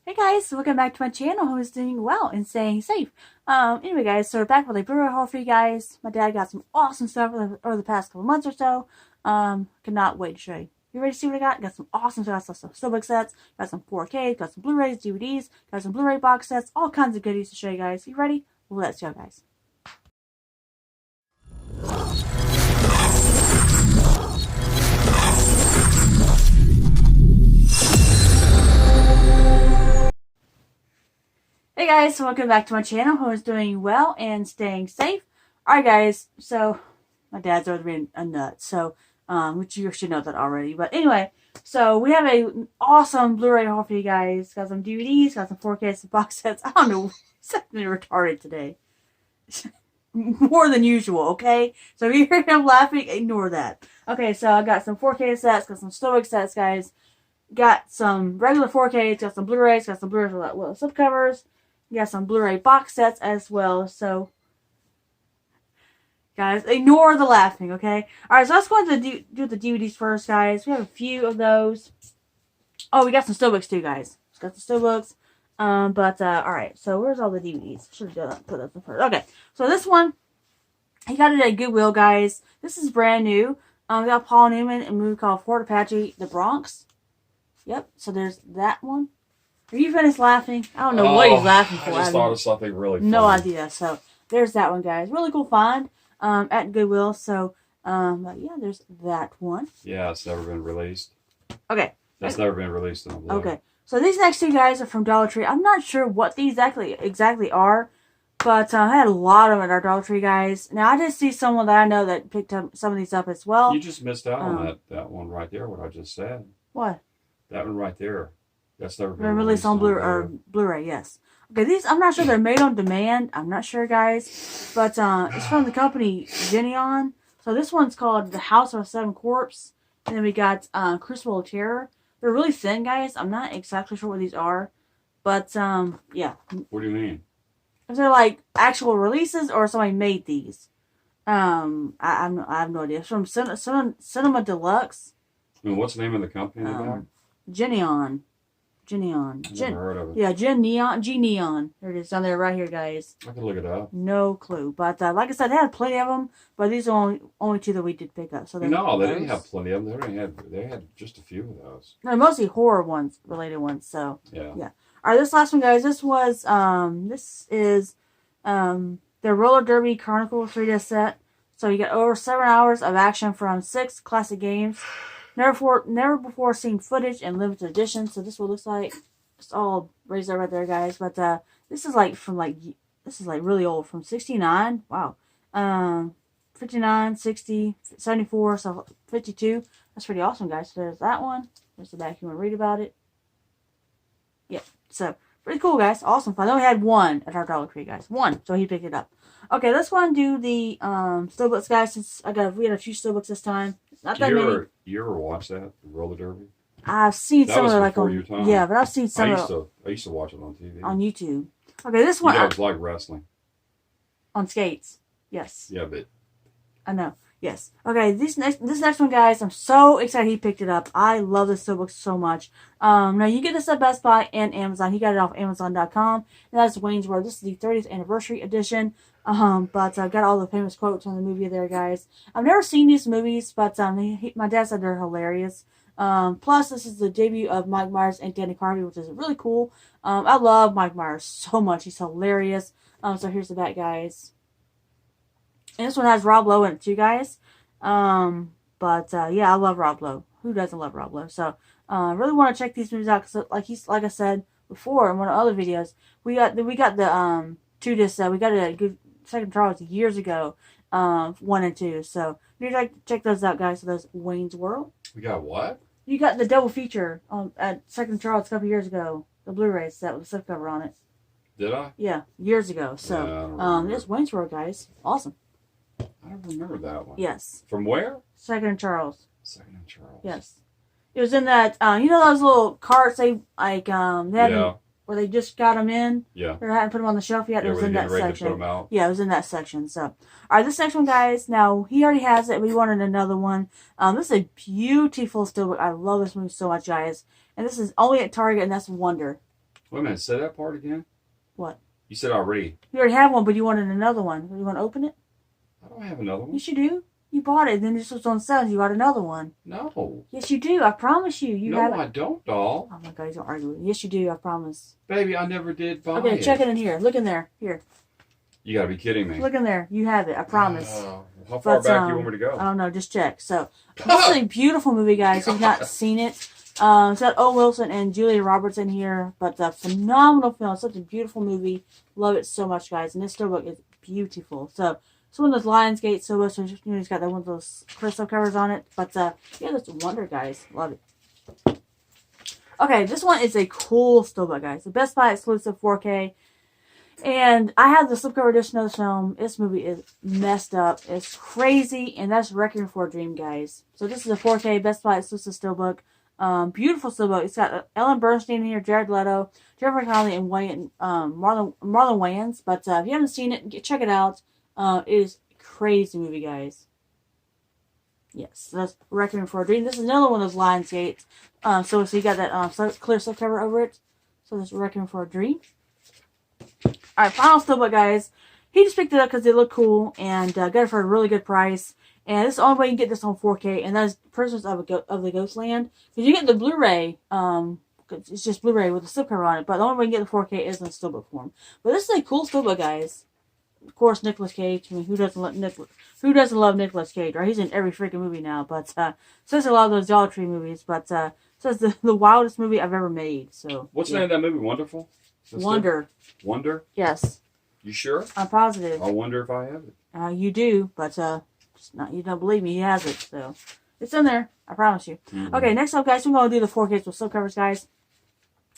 Hey guys, welcome back to my channel. Who is doing well and staying safe. Anyway guys, so we're back with a Blu-ray haul for you guys. My dad got some awesome stuff over the past couple months or so. Cannot wait to show you. You ready to see what I got? Got some awesome stuff. Got some Steelbook sets, got some 4K, got some Blu-rays, DVDs, got some Blu-ray box sets, all kinds of goodies to show you guys. You ready? Well, let's go guys. Hey guys, welcome back to my channel. Who is doing well and staying safe. Alright guys, so my dad's already been a nut, so which you should know that already. But anyway, so we have an awesome Blu-ray haul for you guys. Got some DVDs, got some 4K, some box sets. I don't know, something retarded today. More than usual, okay? So if you hear him laughing, ignore that. Okay, so I got some 4K sets, got some Steelbook sets, guys. Got some regular 4Ks, got some Blu-rays, got some Blu-rays with little slipcovers. You got some Blu-ray box sets as well. So, guys, ignore the laughing, okay? Alright, so let's go into do the DVDs first, guys. We have a few of those. Oh, we got some Steelbooks too, guys. Got the Steelbooks. Alright, so where's all the DVDs? Should have put those in first. Okay, so this one, he got it at Goodwill, guys. This is brand new. We got Paul Newman in a movie called Fort Apache, The Bronx. Yep, so there's that one. Are you finished laughing? I don't know what he's laughing for. I just thought of something really funny. No idea. So there's that one, guys. Really cool find at Goodwill. So but yeah, there's that one. Yeah, it's never been released. Okay. That's never been released in a Blu-ray. Okay. So these next two guys are from Dollar Tree. I'm not sure what these exactly are, but I had a lot of them at our Dollar Tree, guys. Now I did see someone that I know that picked up some of these up as well. You just missed out on that one right there. What I just said. What? That one right there. That's never been released on Blu-ray, yes. Okay, these, I'm not sure they're made on demand. I'm not sure, guys. But it's from the company Geneon. So this one's called The House of Seven Corpse. And then we got Crucible of Terror. They're really thin, guys. I'm not exactly sure what these are. But, yeah. What do you mean? If they're like actual releases or somebody made these. I have no idea. It's from Cinema Deluxe. I mean, what's the name of the company? Geneon. Never heard of it. Yeah, Geneon. There it is, down there, right here, guys. I can look it up. No clue, but like I said, they had plenty of them, but these are only two that we did pick up. So no, they didn't have plenty of them. They had just a few of those. No, mostly horror ones, related ones. So yeah. All right, this last one, guys. This is the Roller Derby Chronicle 3-disc set. So you get over 7 hours of action from 6 classic games. Never before seen footage and limited edition. So this is what it looks like. It's all raised up right there, guys. But this is like really old, from 69. Wow. 59, 60, 74, so 52. That's pretty awesome, guys. So there's that one. There's the back if you want to read about it. Yeah. So pretty cool, guys. Awesome fun. I only had one at our Dollar Tree, guys. One. So he picked it up. Okay, let's go and do the Steelbooks, guys. Since we had a few Steelbooks this time. Not that many. You ever watch that, the Roller Derby? I've seen some of it, like on your time. Yeah, but I've seen some of it. I used to watch it on TV. On YouTube. Okay, this one. It was like wrestling. On skates. Yes. Yeah, but I know. Yes. Okay, this next one, guys, I'm so excited he picked it up. I love this Steelbook so much. Now you get this at Best Buy and Amazon. He got it off Amazon.com. And that's Wayne's World. This is the 30th anniversary edition. But I've got all the famous quotes on the movie there, guys. I've never seen these movies, but my dad said they're hilarious. Plus, this is the debut of Mike Myers and Danny Carvey, which is really cool. I love Mike Myers so much. He's hilarious. So here's the back, guys. And this one has Rob Lowe in it too, guys. Yeah, I love Rob Lowe. Who doesn't love Rob Lowe? So, I really want to check these movies out because, like I said before in one of the other videos, we got the 2-disc set. We got it at Second Charles years ago, 1 and 2. So you like to check those out, guys. So those Wayne's World. We got what? You got the double feature at Second Charles a couple years ago. The Blu-ray set with the slipcover on it. Did I? Yeah, years ago. So this Wayne's World, guys. Awesome. I don't remember that one. Yes. From where? Second and Charles. Second and Charles. Yes. It was in that. You know those little carts they had. Where they just got them in. Yeah. Or hadn't put them on the shelf yet. Yeah, it was in that section. To put them out. Yeah, it was in that section. So, all right, this next one, guys. Now he already has it. We wanted another one. This is a beautiful Steelbook. I love this movie so much, guys. And this is only at Target, and that's Wonder. Wait a minute, say that part again? What? You said already. You already have one, but you wanted another one. You want to open it? I don't have another one. Yes, you do. You bought it, then this was on sale. You got another one. No. Yes, you do. I promise you. You no, have I don't, doll. Oh my God, don't argue with me. Yes, you do. I promise. Baby, I never did buy it. Okay, check it in here. Look in there. Here. You gotta be kidding me. Look in there. You have it. I promise. How far back do you want me to go? I don't know. Just check. So, this is a beautiful movie, guys. If you've not seen it, it's got Owen Wilson and Julia Roberts in here, but a phenomenal film. It's such a beautiful movie. Love it so much, guys. And this Steelbook is beautiful. So, it's one of those Lionsgate Steelbooks. So, it's got one of those crystal covers on it. But, yeah, that's a wonder, guys. Love it. Okay, this one is a cool Steelbook, guys. The Best Buy exclusive 4K. And I have the slipcover edition of this film. This movie is messed up. It's crazy, and that's Requiem for a Dream, guys. So this is a 4K Best Buy exclusive Steelbook. Beautiful Steelbook. It's got Ellen Bernstein in here, Jared Leto, Jennifer Connelly, and Marlon Wayans. But if you haven't seen it, check it out. It is a crazy movie, guys. Yes, so that's Requiem for a Dream. This is another one of those Lionsgate. So you got that clear slipcover over it. So this is Requiem for a Dream. Alright, final Steelbook, guys. He just picked it up because they look cool and got it for a really good price. And this is the only way you can get this on 4K, and that is Prisoners of the Ghostland. Because you get the Blu-ray, it's just Blu-ray with a slipcover on it, but the only way you can get the 4K is in Steelbook form. But this is a cool Steelbook, guys. Of course, Nicolas Cage. I mean, who doesn't love Nicolas Cage, right? He's in every freaking movie now, but says a lot of those Dollar Tree movies, but says the wildest movie I've ever made. So what's the name of that movie? Wonderful? Wonder. Wonder? Yes. You sure? I'm positive. I wonder if I have it. You do, but you don't believe me. He has it, so it's in there. I promise you. Mm-hmm. Okay, next up, guys, we're going to do the 4Ks with slipcovers, guys.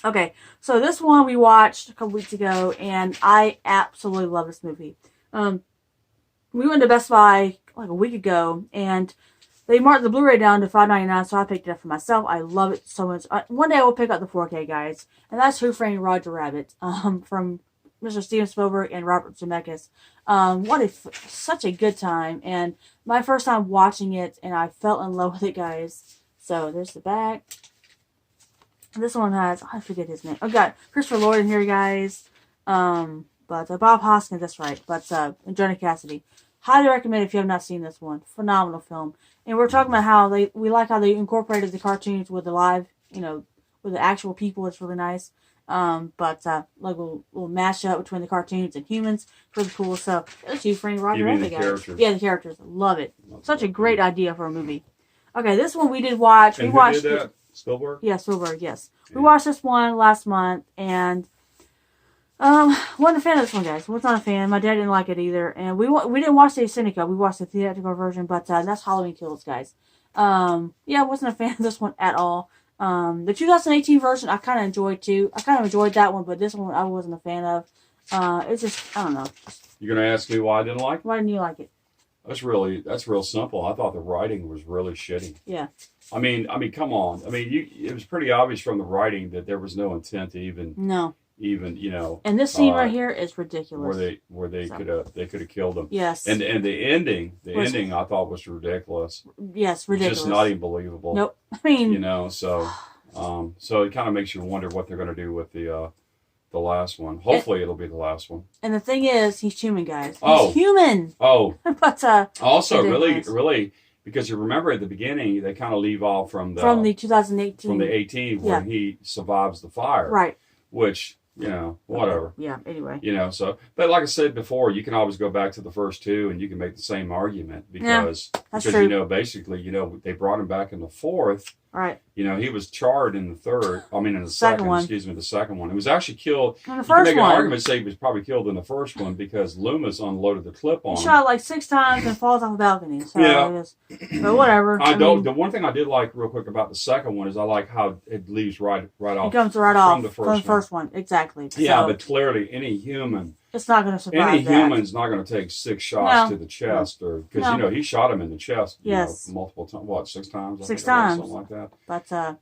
Okay, so this one we watched a couple weeks ago, and I absolutely love this movie. We went to Best Buy like a week ago, and they marked the Blu-ray down to $5.99, so I picked it up for myself. I love it so much. One day I will pick up the 4K, guys. And that's Who Framed Roger Rabbit, from Mr. Steven Spielberg and Robert Zemeckis. Such a good time. And my first time watching it, and I fell in love with it, guys. So there's the back. This one has, I forget his name. I've got Christopher Lloyd in here, guys. But Bob Hoskins, that's right. But and Johnny Cassidy. Highly recommend if you have not seen this one. Phenomenal film. And we're talking about how we like how they incorporated the cartoons with the live, with the actual people. It's really nice. But like we'll mash up between the cartoons and humans. Pretty cool. So it's you, Frank Roger Rabbit, guys. Characters. Yeah, the characters. Love it. Such a great idea for a movie. Okay, this one we did watch. And we watched did that? Spielberg? Yeah, Spielberg. Yes, yeah. We watched this one last month, and wasn't a fan of this one, guys. Was not a fan. My dad didn't like it either, and we didn't watch the Cineca. We watched the theatrical version, but that's Halloween Kills, guys. Yeah, I wasn't a fan of this one at all. The 2018 version I kind of enjoyed too. I kind of enjoyed that one, but this one I wasn't a fan of. It's just, I don't know. You're gonna ask me why I didn't like it? Why didn't you like it? That's real simple. I thought the writing was really shitty. Yeah. I mean, come on. I mean, it was pretty obvious from the writing that there was no intent to even, And this scene right here is ridiculous. Where they could have killed them. Yes. And the ending I thought was ridiculous. Yes, ridiculous. Just not even believable. Nope. I mean, so it kind of makes you wonder what they're going to do with the last one. Hopefully, it'll be the last one. And the thing is, he's human, guys. He's human. Oh. But also, really. Because you remember at the beginning, they kind of leave off from the 2018. From the 18 where he survives the fire. Right. Which, whatever. Yeah, anyway. But like I said before, you can always go back to the first two and you can make the same argument because true. Basically, they brought him back in the fourth. Right. He was charred in the second one. Excuse me, the second one. He was actually killed. In the first one. You can make an argument say he was probably killed in the first one because Loomis unloaded the clip on him. He shot like 6 times and falls off a balcony. So but whatever. The one thing I did like real quick about the second one is I like how it leaves right off. It comes right off from the first one. Exactly. Yeah, but clearly any human. It's not going to survive Any human's not going to take 6 shots to the chest, or because he shot him in the chest. Multiple times. What, 6 times? 6 times, something like that. But so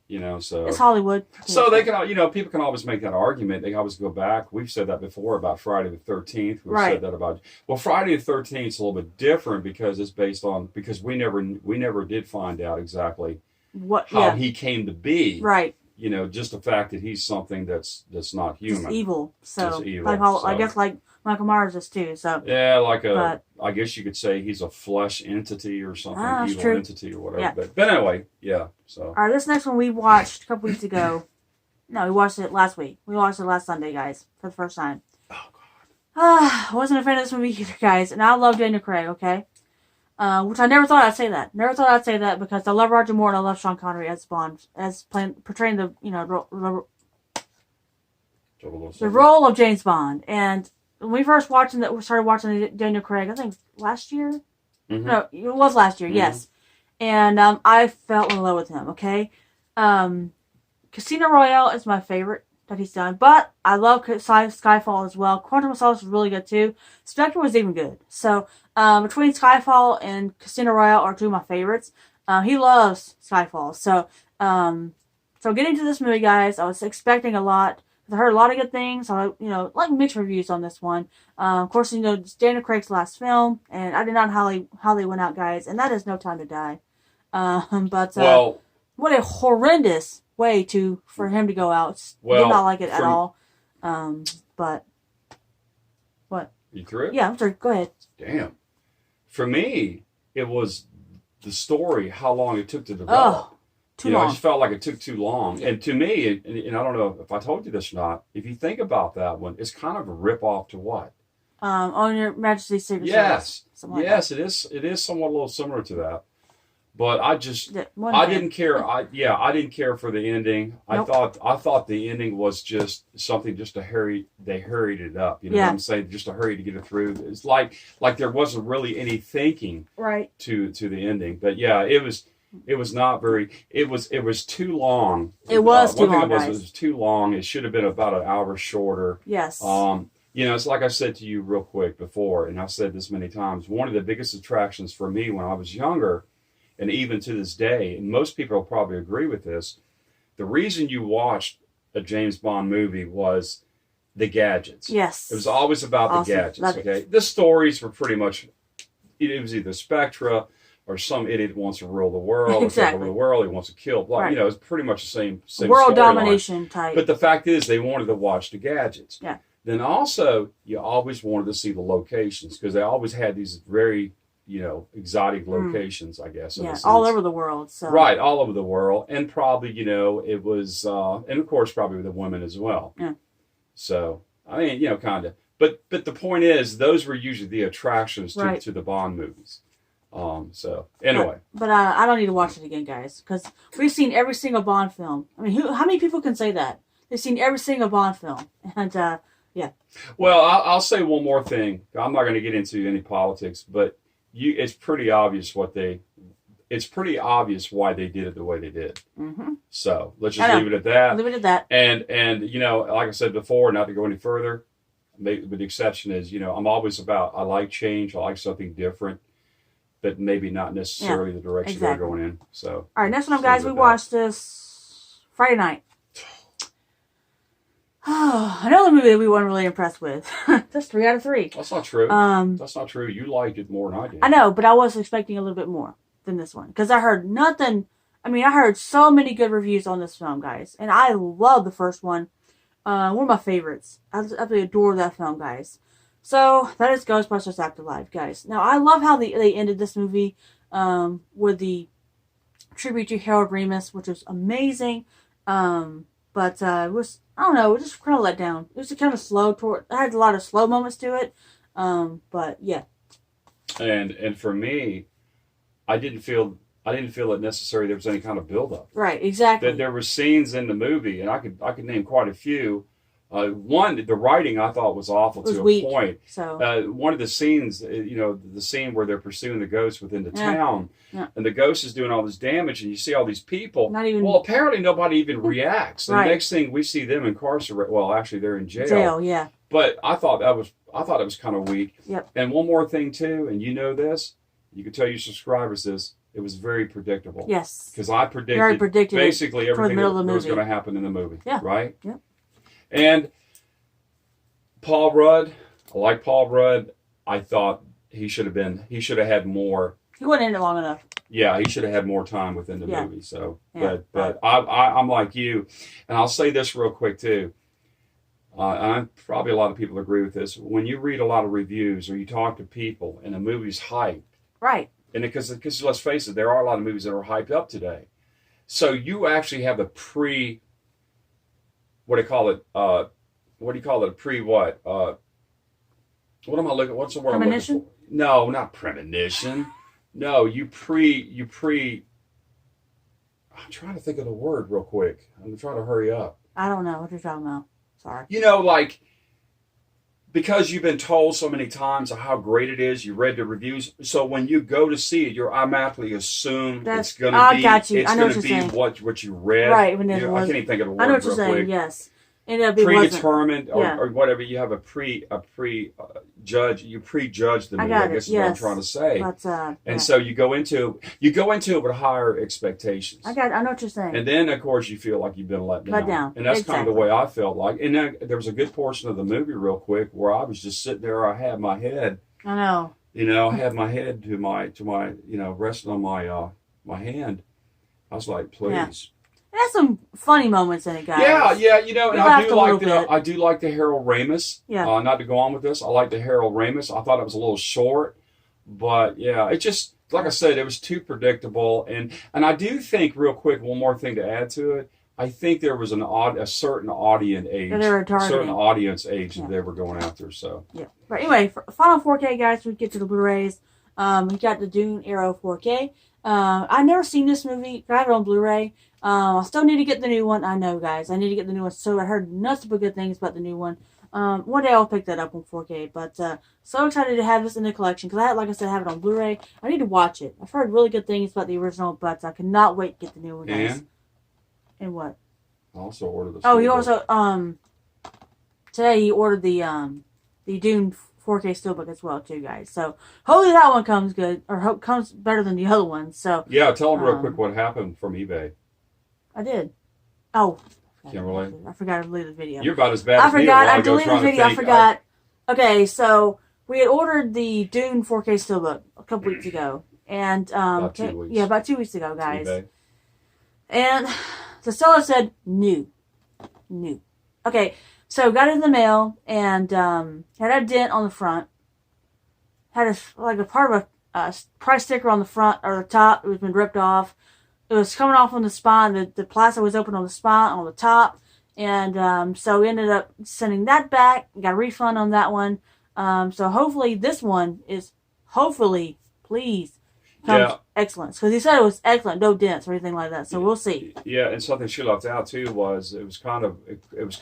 it's Hollywood. So they can, people can always make that argument. They always go back. We've said that before about Friday the 13th. We've said that about Friday the 13th is a little bit different because it's based on we never did find out exactly how he came to be. Right. just the fact that he's something that's not human. Just evil. So, Just evil, I guess like Michael Myers is too. So yeah, I guess you could say he's a flesh entity or something, evil true. entity or whatever. Yeah. But anyway, yeah. So all right, this next one we watched a couple weeks ago. No, we watched it last week. We watched it last Sunday, guys, for the first time. Oh God. I wasn't a fan of this movie either, guys, and I love Daniel Craig. Okay. Which I never thought I'd say that. Never thought I'd say that because I love Roger Moore and I love Sean Connery as Bond, portraying the the role of James Bond. And when we first started watching Daniel Craig, I think last year. Mm-hmm. No, it was last year. Mm-hmm. Yes, and I fell in love with him. Okay, Casino Royale is my favorite that he's done, but I love Skyfall as well. Quantum of Solace was really good too. Spectre was even good. So between Skyfall and Casino Royale are two of my favorites. He loves Skyfall. So getting to this movie, guys, I was expecting a lot. I heard a lot of good things. I like mixed reviews on this one. Of course, it's Daniel Craig's last film, and I did not how they went out, guys. And that is No Time to Die. What a horrendous way for him to go out. Did not like it at all. But what? You through? Yeah, I'm sorry. Go ahead. Damn. For me, it was the story, how long it took to develop. Oh, too long. I just felt like it took too long. And to me, and I don't know if I told you this or not, if you think about that one, it's kind of a rip-off to what? On Your Majesty's Secret Yes. Service. Yes, it is. It is somewhat a little similar to that. But I didn't care. I didn't care for the ending. Nope. I thought the ending was just something just they hurried it up. You know what I'm saying? Just to hurry to get it through. It's like there wasn't really any thinking to the ending. But yeah, it was not very. It was too long. It was too long. One thing it was too long. It should have been about an hour shorter. Yes. It's like I said to you real quick before, and I've said this many times. One of the biggest attractions for me when I was younger, and even to this day, and most people will probably agree with this, the reason you watched a James Bond movie was the gadgets. Yes. It was always about the gadgets. Okay. The stories were pretty much, it was either Spectra or some idiot wants to rule the world, exactly. or over the world, he wants to kill. Right. It's pretty much the same world domination type. But the fact is, they wanted to watch the gadgets. Yeah. Then also, you always wanted to see the locations because they always had these very exotic locations, I guess. Yeah, all over the world. So. Right, all over the world. And probably, it was, and of course, probably the women as well. Yeah. So, I mean, kind of. But the point is, those were usually the attractions to the Bond movies. So, anyway. But I don't need to watch it again, guys, because we've seen every single Bond film. I mean, how many people can say that? They've seen every single Bond film. And, yeah. Well, I'll say one more thing. I'm not going to get into any politics, but it's pretty obvious it's pretty obvious why they did it the way they did. Mm-hmm. So let's just leave it at that. Leave it at that. And like I said before, not to go any further, but the exception is, I'm always I like change. I like something different, but maybe not necessarily the direction they're going in. So all right, next one, guys, we watched this Friday night. Oh, another movie that we weren't really impressed with. That's 3 out of 3. That's not true. That's not true. You liked it more than I did. I know, but I was expecting a little bit more than this one. Because I heard nothing. I mean, I heard so many good reviews on this film, guys. And I love the first one. One of my favorites. I absolutely adore that film, guys. So, that is Ghostbusters Afterlife, guys. Now, I love how they ended this movie with the tribute to Harold Ramis, which was amazing. But it was, I don't know, it was just kind of let down. It was kind of slow. It had a lot of slow moments to it. But yeah. And for me, I didn't feel it necessary there was any kind of build-up. Right, exactly. There were scenes in the movie, and I could name quite a few. One, the writing I thought was awful to a point. So one of the scenes, the scene where they're pursuing the ghost within the town, and the ghost is doing all this damage, and you see all these people. Well, apparently nobody even reacts. The next thing we see them incarcerated. Well, actually, they're in jail. Yeah. But I thought it was kind of weak. Yep. And one more thing too, and this, you can tell your subscribers this. It was very predictable. Yes. Because I predicted basically everything that was going to happen in the movie. Yeah. Right? Yep. And Paul Rudd, I like Paul Rudd. I thought he should have had more. He wasn't in it long enough. Yeah, he should have had more time within the movie. So, but I'm like you, and I'll say this real quick too. And probably a lot of people agree with this. When you read a lot of reviews or you talk to people and a movie's hyped, right? And because let's face it, there are a lot of movies that are hyped up today. So you actually have a what do you call it? What do you call it? A pre what? What am I looking? What's the word I'm looking for? No, not premonition. No, you pre. I'm trying to think of the word real quick. I'm trying to hurry up. I don't know what you're talking about. Sorry. You know, like, because you've been told so many times of how great it is, you read the reviews, so when you go to see it, you're automatically assumed it's going to be. Got you. It's going to be what you read. Right. I can't even think of the word. I know what you're saying. Quick. Yes. Predetermined or whatever. You have a judge. You prejudge the movie. I guess is what I'm trying to say. And so you go into it with higher expectations. I know what you're saying. And then of course you feel like you've been let down. And that's kind of the way I felt like. And then there was a good portion of the movie, real quick, where I was just sitting there. I had my head. I know. I had my head to my resting on my hand. I was like, please. Yeah. It has some funny moments in it, guys. Yeah, and I do like the Harold Ramis. Yeah. Not to go on with this, I like the Harold Ramis. I thought it was a little short, but yeah, it just, like I said, it was too predictable. And I do think, real quick, one more thing to add to it. I think there was a certain audience age, that they were going after. So yeah. But anyway, for final 4K, guys, we get to the Blu-rays. We got the Dune Arrow 4K. I've never seen this movie. I have it on Blu-ray. I still need to get the new one. I know, guys. I need to get the new one. So I heard nothing but good things about the new one. One day I'll pick that up on 4K. But so excited to have this in the collection. Because like I said, I have it on Blu-ray. I need to watch it. I've heard really good things about the original, but I cannot wait to get the new one, guys. And what? I also ordered the Steelbook. He also, today he ordered the Dune 4K Steelbook as well, too, guys. So hopefully that one comes good, or comes better than the other one. So yeah, tell them real quick what happened from eBay. I did. Oh, Kimberly, I forgot to delete the video. You're about as bad as me. I deleted the video. I forgot. Okay, so we had ordered the Dune 4K Steelbook a couple weeks ago, and about 2 weeks. Yeah, about 2 weeks ago, guys. eBay. And the seller said new. Okay, so got it in the mail and had a dent on the front. Had a part of a price sticker on the front or the top. It was been ripped off. It was coming off on the spine. The plastic was open on the spine, on the top. And so we ended up sending that back. Got a refund on that one. So hopefully this one is, please, comes excellent. Because he said it was excellent, no dents or anything like that. So we'll see. Yeah, and something she left out too was it was kind of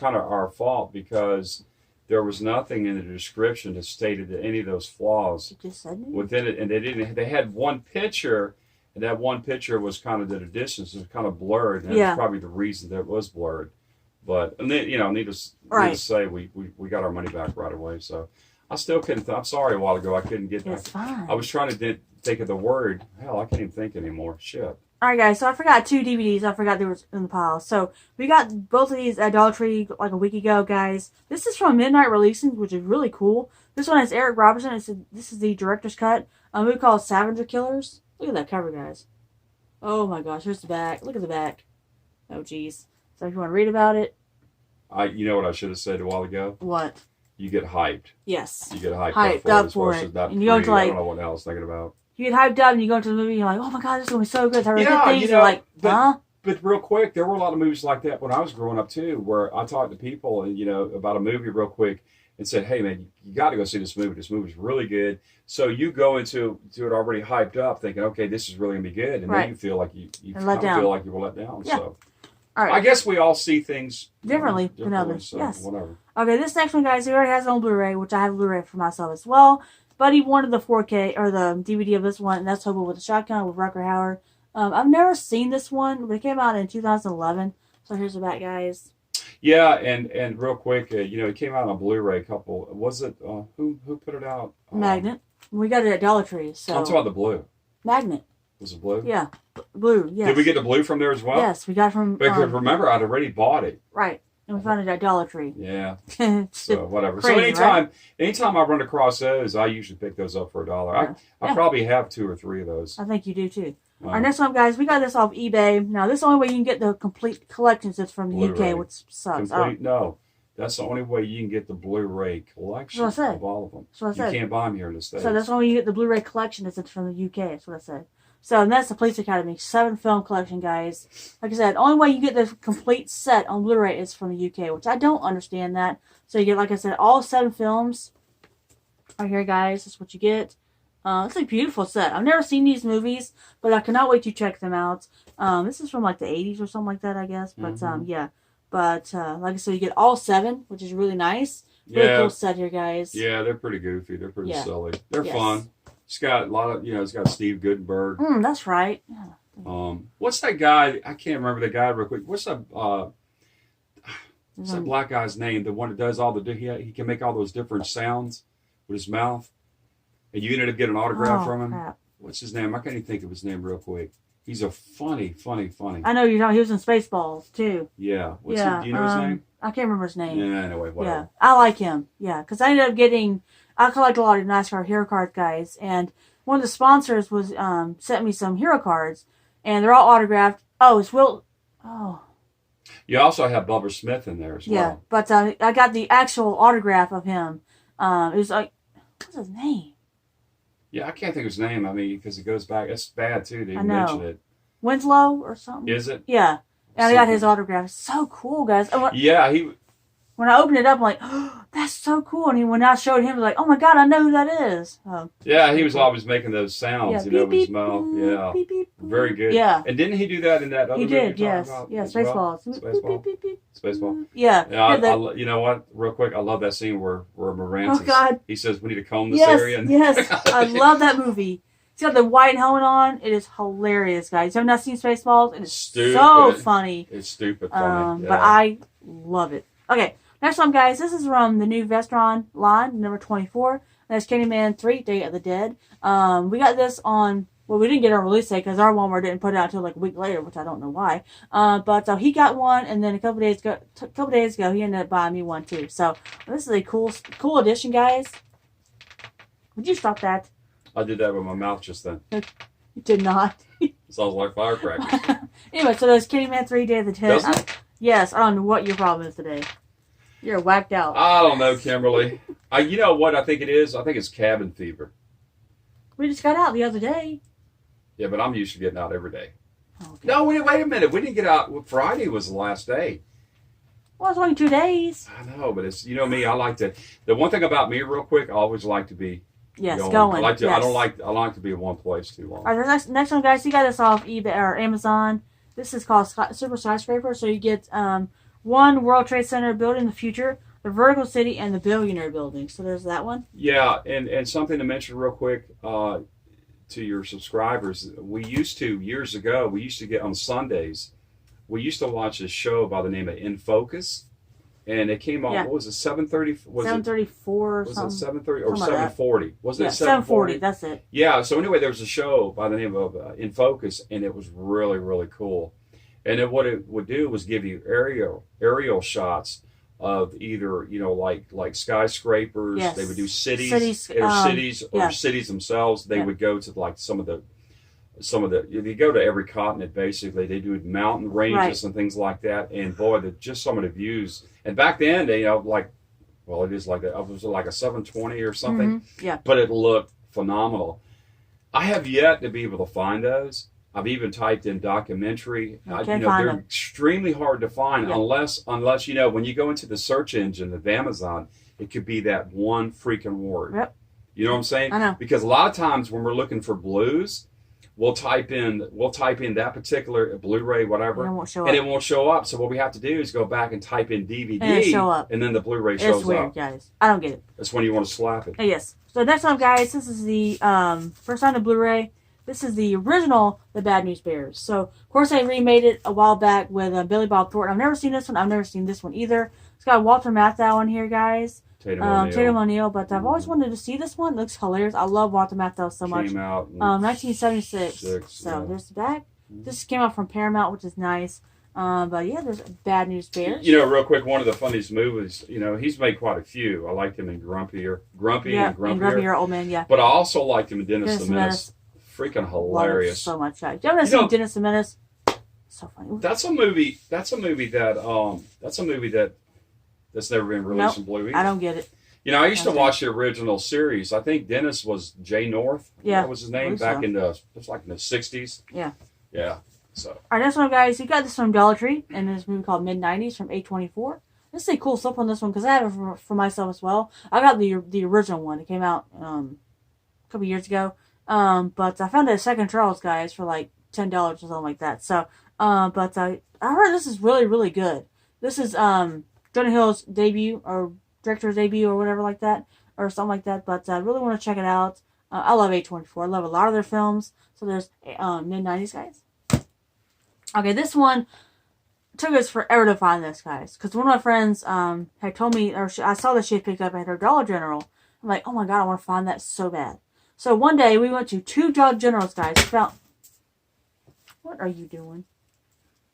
our fault because there was nothing in the description that stated that any of those flaws it just said within it, and they had one picture. And that one picture was kind of at a distance. It was kind of blurred. And that's probably the reason that it was blurred. But, needless to say, we got our money back right away. So I still couldn't. I'm sorry a while ago. I couldn't get that. Fine. I was trying to think of the word. Hell, I can't even think anymore. Shit. All right, guys. So I forgot 2 DVDs. I forgot they were in the pile. So we got both of these at Dollar Tree like a week ago, guys. This is from Midnight Releasing, which is really cool. This one has Eric Robertson. This is the director's cut. A movie called Savannah Killers. Look at that cover, guys. Oh my gosh, here's the back. Look at the back. Oh, geez. So if you want to read about it. You know what I should have said a while ago? What? You get hyped. Yes. You get hyped up for it. And you go into I don't know what else I was thinking about. You get hyped up and you go into the movie and you're like, oh my God, this is going to be so good. Good things. You're like, huh? But real quick, there were a lot of movies like that when I was growing up too, where I talked to people and about a movie real quick and said, hey man, you got to go see this movie. This movie's really good. So you go into it already hyped up, thinking, okay, this is really gonna be good, and then you feel like you kind of feel like you were let down. Yeah. So, all right. I guess we all see things differently than others. So yes. Whatever. Okay, this next one, guys, he already has it on Blu-ray, which I have Blu-ray for myself as well. But he wanted the 4K or the DVD of this one, and that's Hobo with a Shotgun with Rucker Howard. I've never seen this one, but it came out in 2011. So here's the back, guys. Yeah, and real quick, it came out on Blu-ray. Was it who put it out? Magnet. We got it at Dollar Tree. So I'm talking about the blue. Magnet. Was it blue? Yeah, blue. Yes. Did we get the blue from there as well? Yes, we got it from. Because remember, I'd already bought it. Right, and we found it at Dollar Tree. Yeah. So whatever. Crazy, so anytime I run across those, I usually pick those up for $1. Yeah. I probably have 2 or 3 of those. I think you do too. Wow. Our next one, guys, we got this off eBay. Now, this is the only way you can get the complete collections. It's from the Blu-ray. UK, which sucks. No. That's the only way you can get the Blu-ray collection of all of them. That's what I said. You can't buy them here in the States. So that's the only way you get the Blu-ray collection. It's from the UK. That's what I said. So and that's the Police Academy 7-film collection, guys. Like I said, the only way you get the complete set on Blu-ray is from the UK, which I don't understand that. So you get, like I said, all 7 films right here, guys. That's what you get. It's a beautiful set. I've never seen these movies, but I cannot wait to check them out. This is from like the 80s or something like that, I guess. But yeah. But like I said, you get all 7, which is really nice. Really cool set here, guys. Yeah, they're pretty goofy. They're pretty silly. They're fun. It's got a lot of, it's got Steve Guttenberg. That's right. Yeah. What's that guy? I can't remember the guy real quick. What's that black guy's name? The one that does all he can make all those different sounds with his mouth. And you ended up getting an autograph from him. Crap. What's his name? I can't even think of his name real quick. He's a funny. I know you're talking. He was in Spaceballs too. Yeah. Do you know his name? I can't remember his name. Yeah. Anyway, whatever. Yeah, I like him. Yeah, because I ended up getting. I collect a lot of NASCAR hero cards, guys, and one of the sponsors was sent me some hero cards, and they're all autographed. Oh, it's Will. Oh. You also have Bubba Smith in there as well. Yeah, but I got the actual autograph of him. It was like, what's his name? Yeah, I can't think of his name. I mean, because it goes back. It's bad, too. They mention it. Winslow or something? Is it? Yeah. And I got his autograph. It's so cool, guys. When I opened it up, I'm like, oh, that's so cool. And when I showed him, I was like, oh my God, I know who that is. Yeah, he was always making those sounds, beep, with his mouth. Yeah. Beep, beep, very good. Yeah. And didn't he do that in that other movie? He did, yes. Yeah, Spaceballs. Spaceball. Spaceball. Yeah. You know what? Real quick, I love that scene where Morancis, oh God, he says, we need to comb this area. Yes, I love that movie. He's got the white helmet on. It is hilarious, guys. You have not seen Spaceballs? It is so funny. It's stupid funny. But I love it. Okay, next one, guys. This is from the new Vestron line, number 24. That's Candyman 3, Day of the Dead. We got this on... Well, we didn't get our release date because our Walmart didn't put it out until like a week later, which I don't know why. But he got one, and then a couple days ago, he ended up buying me one too. So this is a cool addition, guys. Would you stop that? I did that with my mouth just then. You did not. Sounds like firecrackers. Anyway, so there's Candyman 3, Day of the Dead. Doesn't it? Yes, I don't know what your problem is today. You're whacked out. I don't know, Kimberly. You know what I think it is? I think it's cabin fever. We just got out the other day. Yeah, but I'm used to getting out every day. Okay. No, wait a minute. We didn't get out. Friday was the last day. Well, it's only 2 days. I know, but it's, me, I like to. The one thing about me, real quick, I always like to be going. I like to. Yes. I like to be in one place too long. All right, the next one, guys. You got this off eBay or Amazon. This is called Super Skyscraper. So you get one World Trade Center building in the future, the Vertical City, and the Billionaire Building. So there's that one. Yeah, and something to mention real quick to your subscribers. We used to, years ago, get on Sundays, we used to watch a show by the name of In Focus. And it came on, what was it, 7:30? 7:34 or something. Was it 7:30 or 7:40? Wasn't it 7:40? That's it. Yeah, so anyway, there was a show by the name of In Focus, and it was really, really cool. And then what it would do was give you aerial shots of either, like skyscrapers. Yes. They would do cities themselves. They would go to like some of the, you go to every continent basically. They do mountain ranges and things like that. And boy, just some of the views. And back then, it is like it was like a 720 or something. Mm-hmm. Yeah. But it looked phenomenal. I have yet to be able to find those. I've even typed in documentary. They're extremely hard to find unless when you go into the search engine of Amazon, it could be that one freaking word. Yep. You know what I'm saying? I know. Because a lot of times when we're looking for blues, we'll type in that particular Blu-ray, whatever, and it won't show up. So what we have to do is go back and type in DVD, and then the Blu-ray shows up. It's weird, guys. I don't get it. That's when you want to slap it. Yes. So next time, guys, this is the first time the Blu-ray. This is the original The Bad News Bears. So, of course, they remade it a while back with Billy Bob Thornton. I've never seen this one. I've never seen this one either. It's got Walter Matthau on here, guys. Tatum O'Neal. But I've always wanted to see this one. It looks hilarious. I love Walter Matthau so much. Came out in 1976. So, there's the back. This came out from Paramount, which is nice. But, yeah, there's Bad News Bears. Real quick, one of the funniest movies, he's made quite a few. I liked him in Grumpy and Grumpier. Grumpier, Old Man, yeah. But I also liked him in Dennis the Menace. freaking hilarious. So much, guys. You haven't seen Dennis the Menace? So funny. That's a movie that's never been released in Blu-ray. I don't get it. I used to watch the original series. I think Dennis was Jay North. Yeah. That was his name back in the 60s. Yeah. Yeah. So. All right, next one, guys. You got this from Dollar Tree and this movie called Mid-90s from A24. Let's say cool stuff on this one because I have it for myself as well. I got the original one. It came out a couple years ago. But I found it at Second Charles, guys, for like $10 or something like that. So, but I heard this is really, really good. This is Jonah Hill's debut or director's debut or whatever like that or something like that. But I really want to check it out. I love A24. I love a lot of their films. So there's Mid-90s, guys. Okay, this one took us forever to find this, guys. Because one of my friends had told me, or I saw that she had picked up at her Dollar General. I'm like, oh my God, I want to find that so bad. So one day we went to 2 Dollar Generals, guys. Found. What are you doing?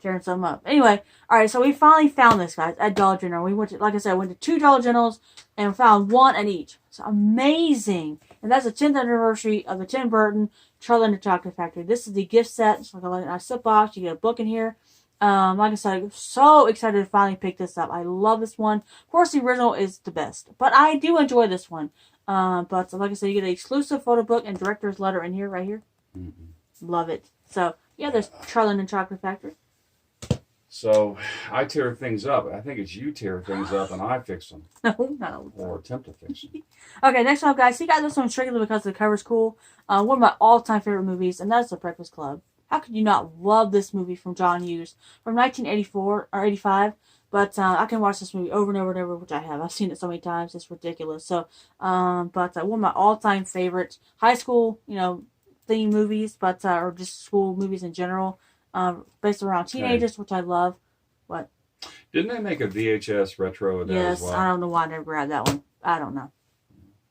Tearing something up. Anyway, alright, so we finally found this, guys, at Dollar General. We went to, like I said, went to 2 Dollar Generals and found one at each. It's amazing. And that's the 10th anniversary of the Tim Burton Charlie and the Chocolate Factory. This is the gift set. It's like a nice slip box. You get a book in here. Like I said, I'm so excited to finally pick this up. I love this one. Of course, the original is the best, but I do enjoy this one. But like I said, you get an exclusive photo book and director's letter in here, right here. Mm-hmm. Love it. So, yeah, there's Charlie and the Chocolate Factory. So, I tear things up. I think it's you tear things up and I fix them. No. Or attempt to fix them. Okay, next one, guys. You got this one strictly because the cover's cool. One of my all-time favorite movies, and that's The Breakfast Club. How could you not love this movie from John Hughes from 1984 or 85? But I can watch this movie over and over and over, which I have. I've seen it so many times. It's ridiculous. So, but one of my all-time favorite high school, theme movies, but or just school movies in general, based around teenagers, which I love. What? Didn't they make a VHS retro of that as well? Yes, I don't know why I never grabbed that one. I don't know.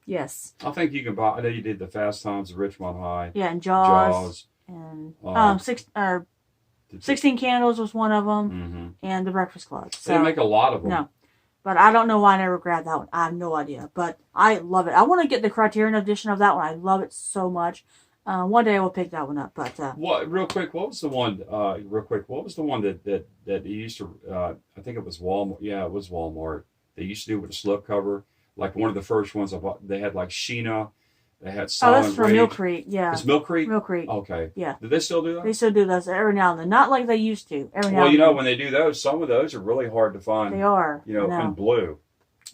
Yes. I think you can buy. I know you did the Fast Times of Ridgemont High. Yeah, and Jaws. And 16 Candles was one of them, mm-hmm. and The Breakfast Club. So, they make a lot of them. No, but I don't know why I never grabbed that one. I have no idea, but I love it. I want to get the Criterion edition of that one. I love it so much. One day I will pick that one up. But real quick, what was the one? What was the one that he used to? I think it was Walmart. Yeah, it was Walmart. They used to do with a slipcover. Like one of the first ones I bought. They had like Sheena. They had Silent that's from Rage. Mill Creek, yeah. It's Mill Creek? Mill Creek. Okay. Yeah. Do they still do that? They still do those every now and then. Not like they used to. Every now well, and then. when they do those, some of those are really hard to find. They are. In blue.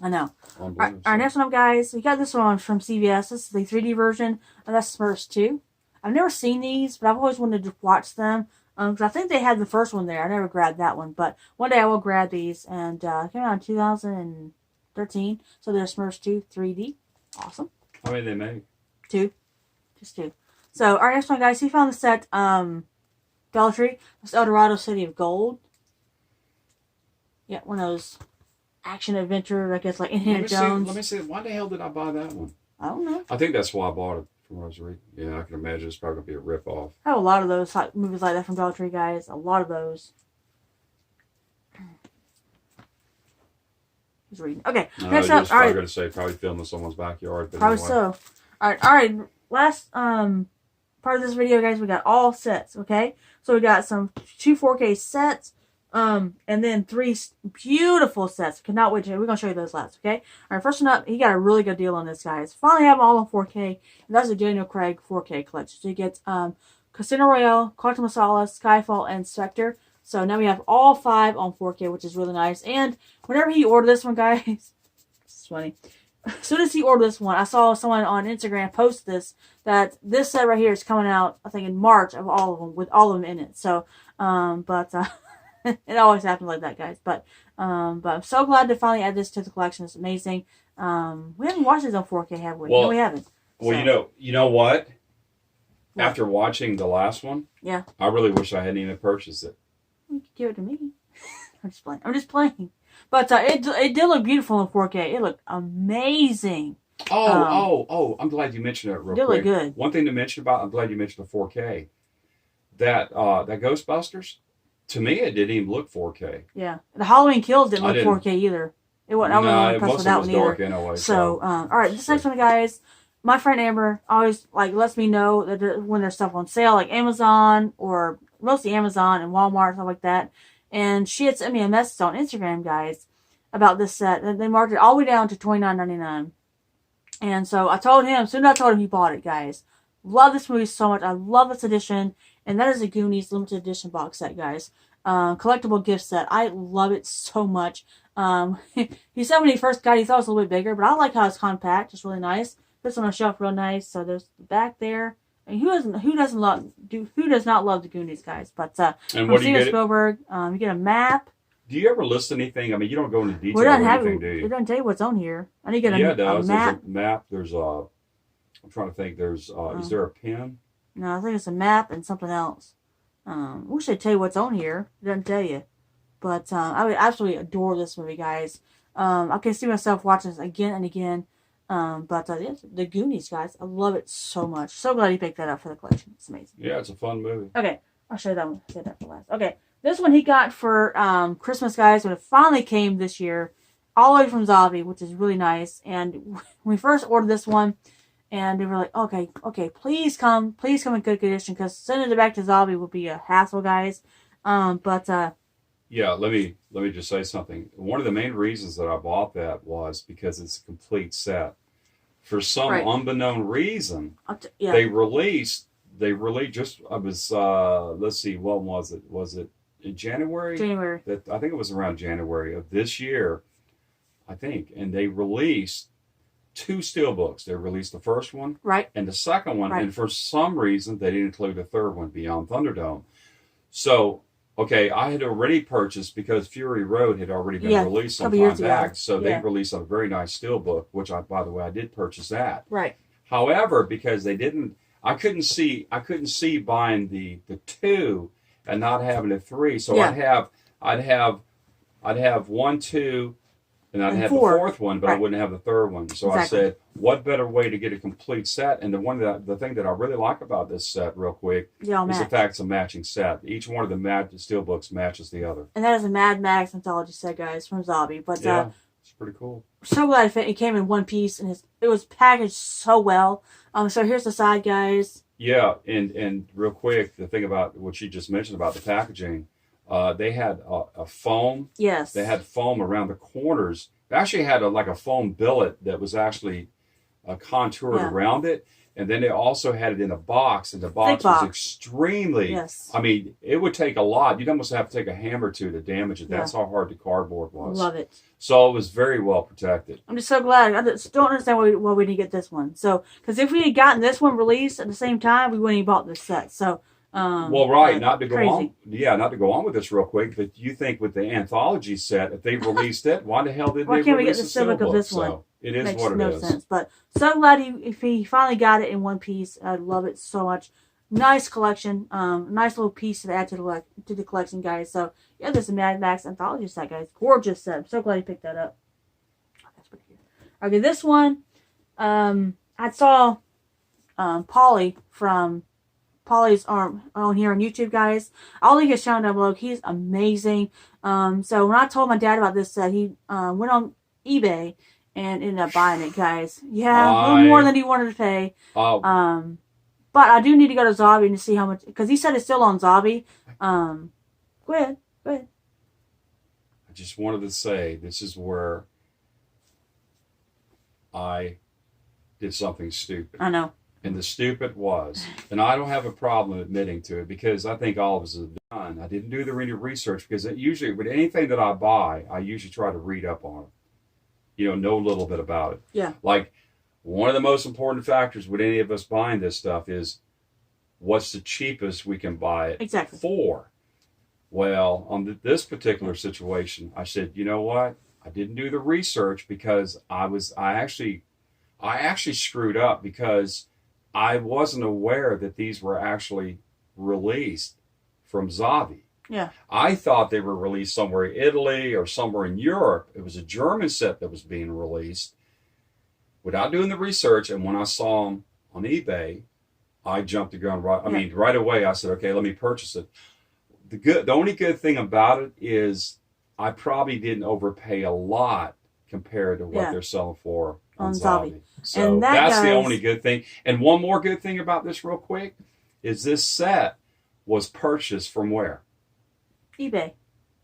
I know. On blue, our next one up, guys. We got this one from CVS. This is the 3D version of that's Smurfs 2. I've never seen these, but I've always wanted to watch them. Because I think they had the first one there. I never grabbed that one. But one day I will grab these. And it came out in 2013. So they're Smurfs 2 3D. Awesome. How many they make? 2. Just 2. So our next one, guys, he found the set Dollar Tree. It's El Dorado City of Gold. Yeah, one of those action adventure, I guess, like Indiana Jones. Let me see. Why the hell did I buy that one? I don't know. I think that's why I bought it from Rosary. Yeah, I can imagine it's probably going to be a rip-off. I have a lot of those movies like that from Dollar Tree, guys. A lot of those. Just reading. Okay, next up. All right. I'm going to say probably filmed in someone's backyard. But probably anyway. so. All right. Last part of this video, guys, we got all sets, okay? So we got some 2 4K sets, and then 3 beautiful sets. Cannot wait to. We're gonna show you those last, okay? All right, first one up, he got a really good deal on this, guys. Finally have them all on 4K, and that's a Daniel Craig 4K collection. So you get Casino Royale, Quantum of Solace, Skyfall, and Spectre. So now we have all 5 on 4K, which is really nice. And whenever he ordered this one, guys, it's funny. As soon as he ordered this one, I saw someone on Instagram post that this set right here is coming out, I think, in March of all of them, with all of them in it. So, it always happens like that, guys. But I'm so glad to finally add this to the collection. It's amazing. We haven't watched this on 4K, have we? Well, no, we haven't. Well, so. You know what? After watching the last one, yeah, I really wish I hadn't even purchased it. You could give it to me. I'm just playing. But it did look beautiful in 4K. It looked amazing. I'm glad you mentioned it real quick. It looked good. One thing to mention about, I'm glad you mentioned the 4K. That Ghostbusters, to me, it didn't even look 4K. Yeah. The Halloween Kills didn't look 4K either. It wasn't. I wasn't impressed with that one either. Anyway, so, all right, this next one, guys. my friend Amber always lets me know that when there's stuff on sale, like Amazon or mostly Amazon and Walmart, stuff like that. And she had sent me a message on Instagram, guys, about this set. And they marked it all the way down to $29.99. And so I told him, soon as I told him, he bought it, guys. Love this movie so much. I love this edition. And that is a Goonies limited edition box set, guys. Collectible gift set. I love it so much. He said when he first got it, he thought it was a little bit bigger, but I like how it's compact. It's really nice. Fits on a shelf real nice. So there's the back there. And who does not love the Goonies, guys? But and from Steven Spielberg, you get a map. Do you ever list anything? I mean, you don't go into detail or anything, do you? It doesn't tell you what's on here. I need to get a map. There's a map. There's a. I'm trying to think. There's. Is there a pen? No, I think it's a map and something else. Wish they'd tell you what's on here. It doesn't tell you. But I would absolutely adore this movie, guys. I can see myself watching this again and again. But the Goonies, guys, I love it so much. So glad you picked that up for the collection. It's amazing. Yeah, it's a fun movie. Okay, I'll show you that one. Save that for last. Okay, this one he got for Christmas, guys, when it finally came this year, all the way from Zavi, which is really nice. And we first ordered this one, and they were like, okay, please come in good condition, because sending it back to Zavi would be a hassle, guys. Yeah, let me just say something. One of the main reasons that I bought that was because it's a complete set. For some unbeknown reason, they released just, I was, let's see, when was it? Was it in January? January. I think it was around January of this year, I think. And they released 2 steelbooks. They released the first one and the second one. And for some reason, they didn't include the third one, Beyond Thunderdome. So, okay, I had already purchased, because Fury Road had already been released some time back. So they released a very nice steelbook, which by the way, I did purchase that. Right. However, because they didn't, I couldn't see buying the 2 and not having the 3. So I'd have 1, 2, and I'd have 4. The fourth one, but I wouldn't have the third one. So I said, what better way to get a complete set? And the thing that I really like about this set, real quick, is the fact it's a matching set. Each one of the steelbooks matches the other. And that is a Mad Max anthology set, guys, from Zabi. But it's pretty cool. So glad it came in one piece, and it was packaged so well. So here's the side, guys. Yeah, and real quick, the thing about what you just mentioned about the packaging. They had a foam. Yes. They had foam around the corners. They actually had a foam billet that was actually contoured around it. And then they also had it in a box. And the box was extremely... Yes. I mean, it would take a lot. You'd almost have to take a hammer to damage it. That's how hard the cardboard was. Love it. So it was very well protected. I'm just so glad. I just don't understand why we didn't get this one. So, because if we had gotten this one released at the same time, we wouldn't have bought this set. So... not to go on with this real quick, but you think with the anthology set, if they released it, why the hell did they release the Steelbook of this one? So it is what it is. Makes no sense. But so glad if he finally got it in one piece. I love it so much. Nice collection. Nice little piece to add to the collection, guys. So yeah, this is a Mad Max anthology set, guys. Gorgeous set. I'm so glad he picked that up. That's pretty good. Okay, this one, I saw Pauly from Pauly's on here on YouTube, guys. I'll link his channel down below. He's amazing. So when I told my dad about this set, he went on eBay and ended up buying it, guys. Yeah, a little more than he wanted to pay. But I do need to go to Zabi to see how much, because he said it's still on Zabi. Go ahead. I just wanted to say, this is where I did something stupid. I know. And the stupid was, and I don't have a problem admitting to it, because I think all of us have done. I didn't do the research, because usually with anything that I buy, I usually try to read up on it. Know a little bit about it. Yeah. Like, one of the most important factors with any of us buying this stuff is, what's the cheapest we can buy it for? Well, on this particular situation, I said, you know what? I didn't do the research, because I actually screwed up, because I wasn't aware that these were actually released from Zavi. Yeah. I thought they were released somewhere in Italy or somewhere in Europe. It was a German set that was being released. Without doing the research, and when I saw them on eBay, I jumped the gun right away. I said, okay, let me purchase it. The only good thing about it is I probably didn't overpay a lot compared to what they're selling for on Zombie. So and that's the only good thing. And one more good thing about this real quick is this set was purchased from where? eBay.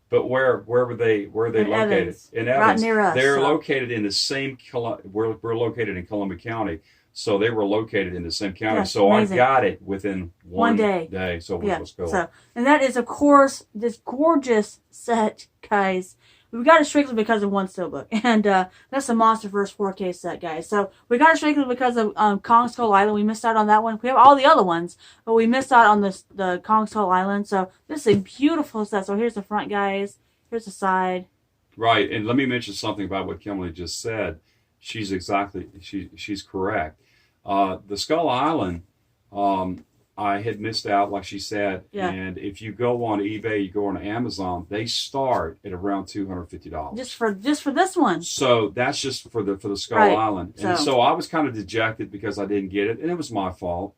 But where were they located? Evans. In Evans. Right near us. They're located in the same, we're located in Columbia County. So they were located in the same county. Yeah, so amazing. I got it within one day. So it was cool. So, and that is, of course, this gorgeous set, guys. We got it strictly because of one Steelbook. And that's the Monsterverse 4K set, guys. So we got it strictly because of Kong Skull Island. We missed out on that one. We have all the other ones, but we missed out on the Kong Skull Island. So this is a beautiful set. So here's the front, guys. Here's the side. Right. And let me mention something about what Kimberly just said. She's correct. The Skull Island, I had missed out, like she said. Yeah. And if you go on eBay, you go on Amazon, they start at around $250. Just for this one. So that's just for the Skull Island. And so I was kind of dejected because I didn't get it, and it was my fault.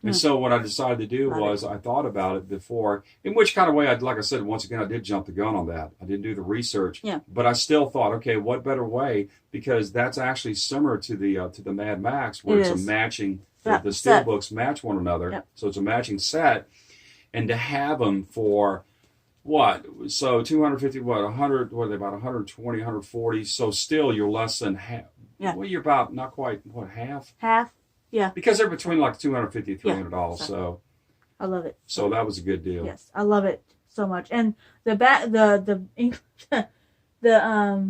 And so what I decided to do was I thought about it before, in which kind of way, like I said, once again, I did jump the gun on that. I didn't do the research, but I still thought, okay, what better way? Because that's actually similar to the Mad Max, where it's a matching, the Steelbooks match one another. Yep. So it's a matching set. And to have them for what? So 250, 100, what are they, about 120, 140? So still you're less than half. Yeah. Well, you're about, not quite, half? Half. Yeah. Because they're between like $250 and $300. So I love it. So that was a good deal. Yes, I love it so much. And the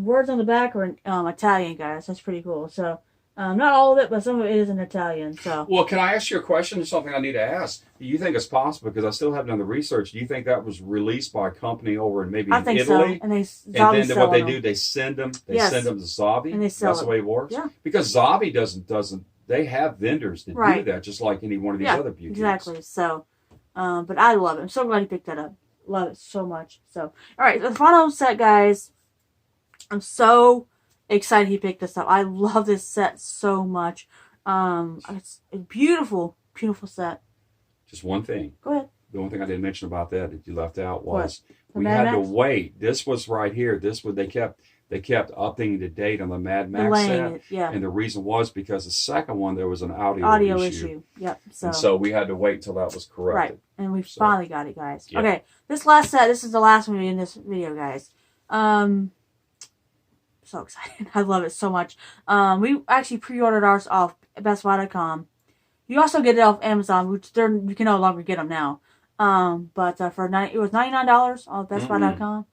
words on the back are in Italian, guys. That's pretty cool. So not all of it, but some of it is in Italian. So well, can I ask you a question? Something I need to ask. Do you think it's possible? Because I still haven't done the research. Do you think that was released by a company over in maybe Italy? So. And then what they do, they send them. They send them to Zavi. And they sell That's the way it works. Yeah. Because Zavi doesn't. They have vendors that do that, just like any one of these other boutiques. Exactly. So, but I love it. I'm so glad you picked that up. Love it so much. So, all right, the final set, guys. I'm so excited he picked this up. I love this set so much. It's a beautiful, beautiful set. Just one thing. Go ahead. The one thing I didn't mention about that you left out was we had to wait. This was right here. This was they kept upping the date on the Mad Max set. And the reason was because the second one, there was an audio issue. Yep. So we had to wait till that was corrected. Right. And we finally got it, guys. Yep. Okay. This last set, this is the last movie in this video, guys. So excited. I love it so much. We actually pre-ordered ours off BestBuy.com. You also get it off Amazon, which you can no longer get them now. But it was $99 on BestBuy.com.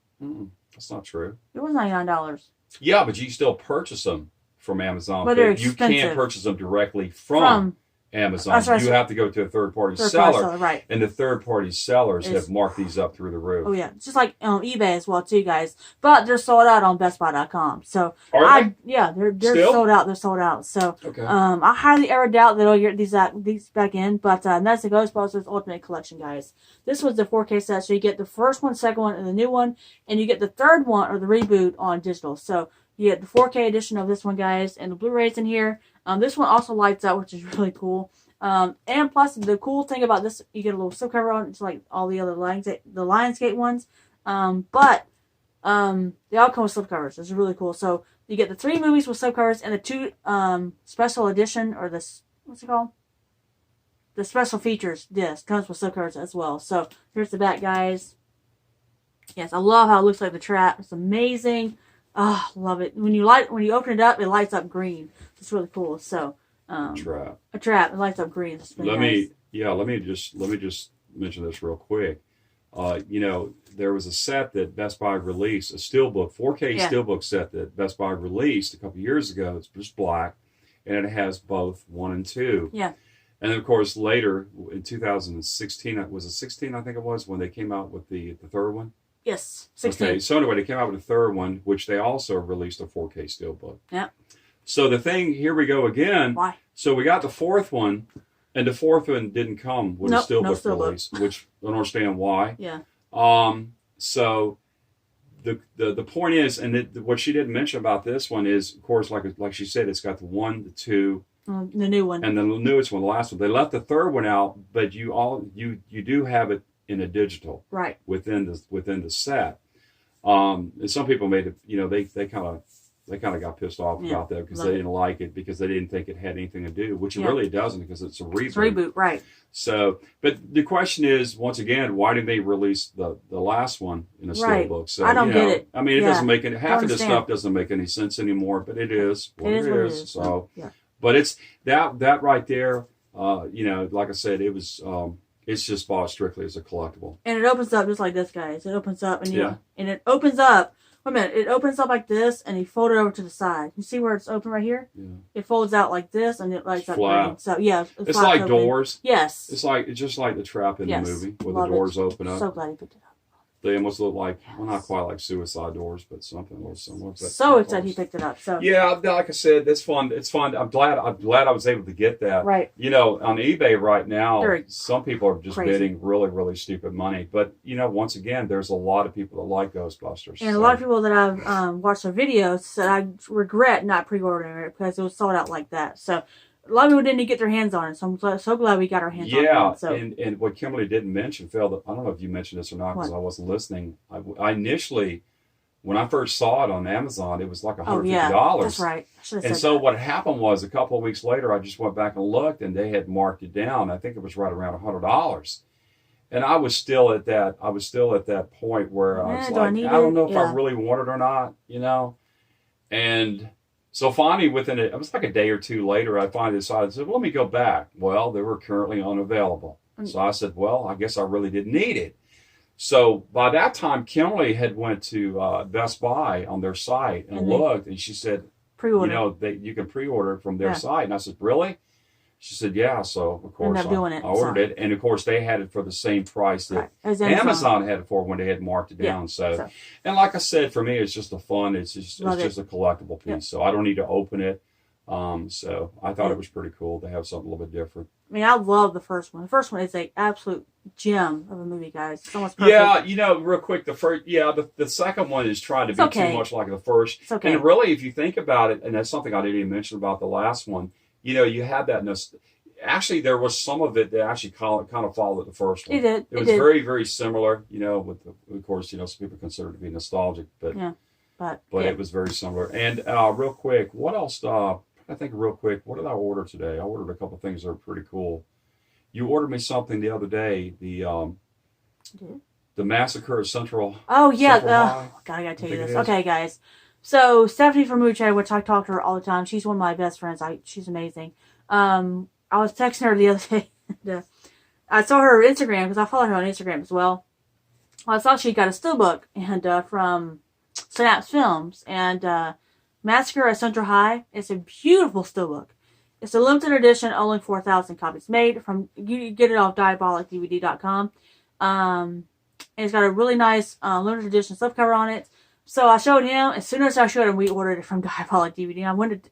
That's not true. It was $99. Yeah, but you still purchase them from Amazon. But you can't purchase them directly from Amazon. You have to go to a third-party seller. Right. And the third-party sellers have marked these up through the roof. Oh, yeah. It's just like on eBay as well, too, guys. But they're sold out on BestBuy.com. So, are they? Yeah, they're sold out. They're sold out. So, I highly ever doubt that they'll get these back in. But that's the Ghostbusters Ultimate Collection, guys. This was the 4K set. So, you get the first one, second one, and the new one. And you get the third one, or the reboot, on digital. So, you get the 4K edition of this one, guys. And the Blu-ray's in here. This one also lights out, which is really cool. And plus, the cool thing about this, you get a little slipcover on it, just like all the other Lionsgate ones. But they all come with slipcovers. It's really cool. So you get the 3 movies with slipcovers and the 2 special edition, or this, what's it called? The special features disc comes with slipcovers as well. So here's the back, guys. Yes, I love how it looks like the trap. It's amazing. Oh, love it. When you open it up, it lights up green. It's really cool. So a trap. It lights up green. Let me just mention this real quick. There was a set that Best Buy released, a Steelbook, 4K Steelbook set that Best Buy released a couple years ago. It's just black, and it has both 1 and 2. Yeah. And of course, later in 2016, was it 16? I think it was when they came out with the third one. Yes, 16. Okay, so anyway, they came out with a third one, which they also released a 4K Steelbook. Yeah. So the thing, here we go again. Why? So we got the fourth one, and the fourth one didn't come with a Steelbook release, which I don't understand why. Yeah. So the point is, and what she didn't mention about this one is, of course, like she said, it's got the 1, the 2, the new one, and the newest one, the last one. They left the third one out, but you do have it in a digital, right, within the set. And some people made it, they kind of they kind of got pissed off about that because Love they it. didn't like it because they didn't think it had anything to do, which it really doesn't because it's a reboot. It's a reboot, right? So, but the question is, once again, why didn't they release the last one in a Steelbook? So I don't get it. I mean, it doesn't make any, half of this understand. stuff doesn't make any sense anymore, but it is what it is. So, yeah. But it's that right there. Like I said, it was. It's just bought strictly as a collectible. And it opens up just like this, guys. It opens up and and it opens up. Wait a minute. It opens up like this, and you fold it over to the side. You see where it's open right here? Yeah. It folds out like this, and it lights up flat. green. So yeah, it's like open. Doors. Yes. It's just like the trap in the movie where the doors open up. So glad you picked it up. They almost look like, well, not quite like suicide doors, but something a little similar. So excited he picked it up. So yeah, like I said, that's fun. It's fun. I'm glad I was able to get that. Right. On eBay right now, some people are just bidding really, really stupid money. But once again, there's a lot of people that like Ghostbusters. And a lot of people that I've watched their videos said I regret not pre-ordering it because it was sold out like that. So a lot of people didn't get their hands on it, so I'm so glad we got our hands on it. Yeah, so. and what Kimberly didn't mention, Phil, I don't know if you mentioned this or not because I wasn't listening. I initially, when I first saw it on Amazon, it was like $150. Oh, yeah, that's right. And so what happened was a couple of weeks later, I just went back and looked, and they had marked it down. I think it was right around $100. And I was still at that. Point where I was like, I don't know if I really want it or not, And so finally, it was like a day or two later, I finally decided, well, let me go back. Well, they were currently unavailable. So I said, well, I guess I really didn't need it. So by that time, Kimberly had went to Best Buy on their site and looked, and she said, pre-order. You can pre-order it from their site. And I said, really? She said, yeah. So, of course, I ordered it. And, of course, they had it for the same price that Amazon had it for when they had marked it down. So, and like I said, for me, it's just a fun. It's just a collectible piece. Yep. So I don't need to open it. So I thought it was pretty cool to have something a little bit different. I mean, I love the first one. The first one is an absolute gem of a movie, guys. It's almost perfect. Yeah, real quick, the second one is trying to be too much like the first. It's okay. And really, if you think about it, and that's something I didn't even mention about the last one, you had that. Actually, there was some of it that actually kind of followed the first one. It did. It was very, very similar. Of course, some people consider it to be nostalgic, but it was very similar. And real quick, what else? I think real quick, what did I order today? I ordered a couple of things that are pretty cool. You ordered me something the other day. The Massacre at Central. Oh yeah. God, I gotta tell you this. Okay, guys. So Stephanie from Moviechatter, which I talk to her all the time. She's one of my best friends. She's amazing. I was texting her the other day. I saw her Instagram because I follow her on Instagram as well. I saw she got a Steelbook and from Synapse Films and Massacre at Central High. It's a beautiful Steelbook. It's a limited edition, only 4,000 copies made. You get it off diabolicdvd.com. And it's got a really nice limited edition slipcover on it. So I showed him. As soon as I showed him, we ordered it from Diabolic DVD. I wanted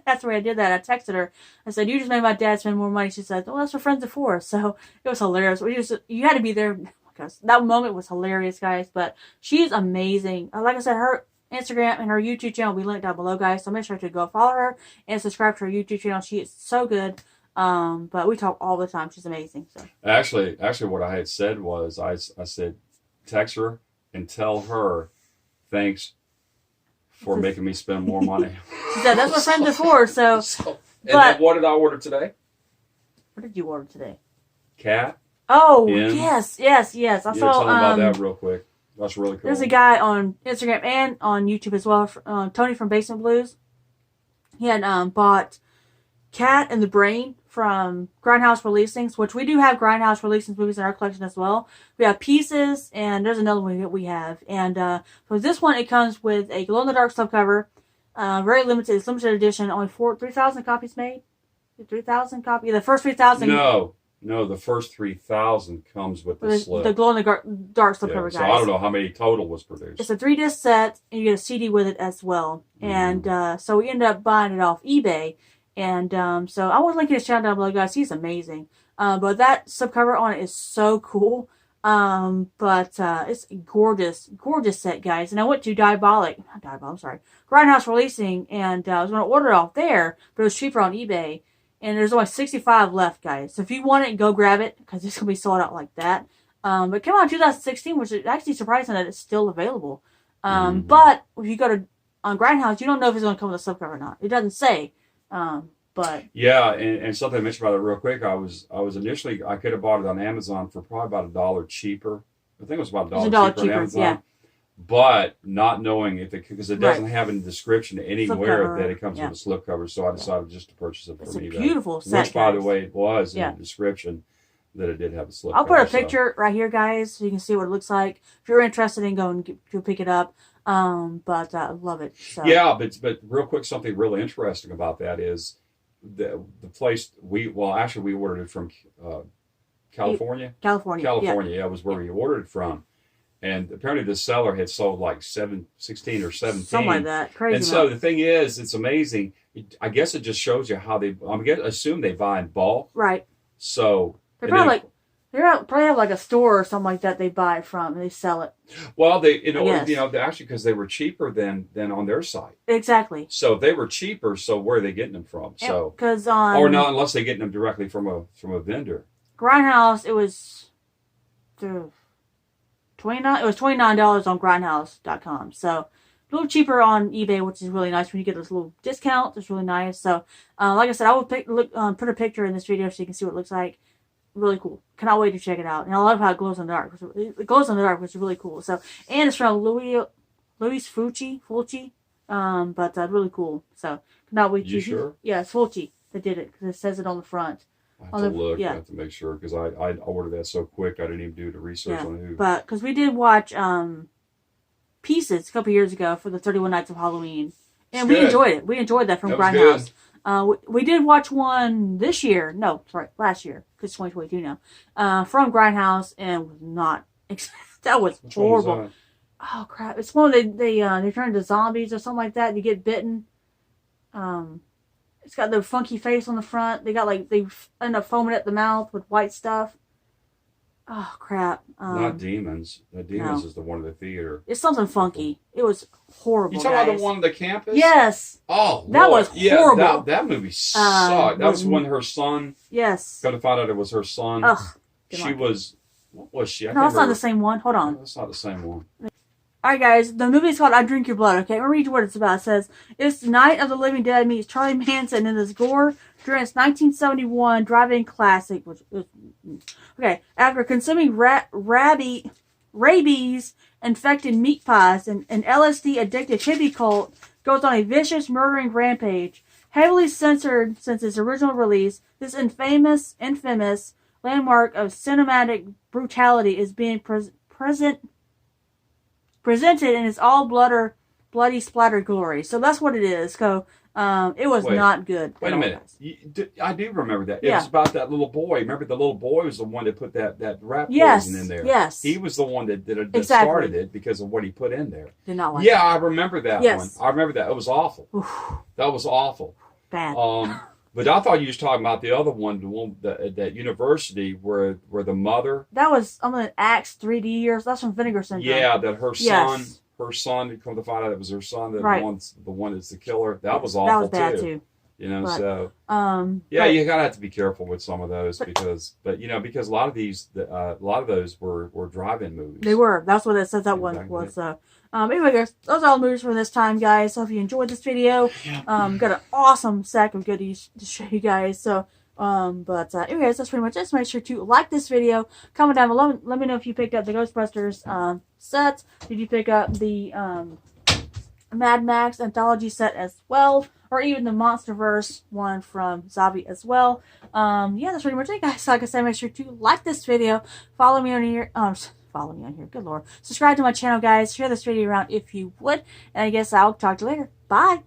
that's where I did that. I texted her. I said, "You just made my dad spend more money." She said, "Well, that's what friends are for." So it was hilarious. You had to be there. Because that moment was hilarious, guys. But she's amazing. Like I said, her Instagram and her YouTube channel will be linked down below, guys. So make sure to go follow her and subscribe to her YouTube channel. She is so good. But we talk all the time. She's amazing. So actually, what I had said was I said, text her and tell her. Thanks for making me spend more money. She said, that's what friends are for. So then what did I order today? What did you order today? Cat. Oh, yes. I saw. Tell them about that real quick. That's really cool. There's a guy on Instagram and on YouTube as well, Tony from Basement Blues. He had bought Cat and the Brain from Grindhouse Releasings, which we do have Grindhouse Releasings movies in our collection as well. We have Pieces, and there's another one that we have. And for this one, it comes with a glow-in-the-dark slipcover. Very limited. It's limited edition. Only 3,000 copies made. 3,000 copies. The first 3,000. No, the first 3,000 comes with the slip. The glow-in-the-dark slipcover, guys. So I don't know how many total was produced. It's a 3-disc set, and you get a CD with it as well. And so we ended up buying it off eBay. And so I will link his channel down below, guys. He's amazing. But that subcover on it is so cool. But it's a gorgeous set, guys. And I went to Grindhouse Releasing, and I was going to order it off there, but it was cheaper on eBay. And there's only 65 left, guys. So if you want it, go grab it, because it's going to be sold out like that. But it came out in 2016, which is actually surprising that it's still available. But if you go to on Grindhouse, you don't know if it's going to come with a slipcover or not. It doesn't say. But yeah, and something I mentioned about it real quick. I was initially, I could have bought it on Amazon for probably about $1 cheaper. I think it was about $1 cheaper on Amazon. Yeah. But not knowing if it, because it doesn't have in the description anywhere that it comes with a slipcover, so I decided just to purchase it from eBay. It's a beautiful set, which, by the way, it was in the description that it did have a slipcover. I'll put a picture right here, guys, so you can see what it looks like. If you're interested in going to pick it up, but I love it. So. Yeah, but real quick, something really interesting about that is the place we ordered it from California. California, was where we ordered it from. And apparently the seller had sold like 16 or 17. Something like that. Crazy. And so the thing is, it's amazing. I guess it just shows you how they, assume they buy in bulk. Right. So. They probably have like a store or something like that they buy from and they sell it. Well, actually because they were cheaper than on their site. Exactly. So if they were cheaper, so where are they getting them from? So. Because or not unless they're getting them directly from a vendor. Grindhouse, it was $29 on grindhouse.com. So a little cheaper on eBay, which is really nice when you get those little discounts. It's really nice. So like I said, I will put a picture in this video so you can see what it looks like. Really cool. Cannot wait to check it out. And I love how it glows in the dark. It glows in the dark, which is really cool. So, and it's from Louis Fulci. But really cool. So cannot wait. You sure? Yeah, it's Fulci that did it because it says it on the front. I have to look. I have to make sure because I ordered that so quick I didn't even do the research on who. But because we did watch Pieces a couple years ago for the 31 Nights of Halloween, and we enjoyed it. We enjoyed that from Grindhouse. We did watch one this year. No, sorry, last year because 2022 now. From Grindhouse, and was not. That was horrible. Oh crap! It's one they turn into zombies or something like that. And you get bitten. It's got the funky face on the front. They end up foaming at the mouth with white stuff. Oh crap! Not Demons. Demons is the one in the theater. It's something funky. It was horrible. You talking about the one on the campus? Yes. Oh, that was horrible. Yeah, that movie sucked. That was when her son. Yes. Got to find out it was her son. Ugh. She was. What was she? No, that's not the same one. Hold on. No, that's not the same one. Alright guys, the movie is called I Drink Your Blood, okay? I'm going to read you what it's about. It says, it's the Night of the Living Dead meets Charlie Manson in this gore during its 1971 drive-in classic. Okay, after consuming rabies-infected meat pies, an LSD-addicted hippie cult goes on a vicious murdering rampage. Heavily censored since its original release, this infamous landmark of cinematic brutality is being presented in its all bloody splatter glory. So that's what it is. So it was not good. Wait a minute. I do remember that. It was about that little boy. Remember the little boy was the one that put that rat poison in there. Yes. He was the one that started it because of what he put in there. Did not like that. I remember that one. I remember that. It was awful. That was awful. Bad. But I thought you was talking about the other one, the one that university where the mother. That was Axe 3D years. That's from Vinegar Syndrome. Yeah, that her son, come to find out it was her son, the one that's the killer. That was awful. That was bad too. You know, you gotta have to be careful with some of those because a lot of those were drive-in movies. They were. That's what it says that one was. Anyway, guys, those are all the movies for this time, guys. So if you enjoyed this video, got an awesome sack of goodies to show you guys. So, anyways, that's pretty much it. So make sure to like this video, comment down below, let me know if you picked up the Ghostbusters sets. Did you pick up the Mad Max anthology set as well, or even the MonsterVerse one from Zombie as well? That's pretty much it, guys. Like I said, make sure to like this video, follow me on here. Good lord. Subscribe to my channel, guys. Share this video around if you would. And I guess I'll talk to you later. Bye.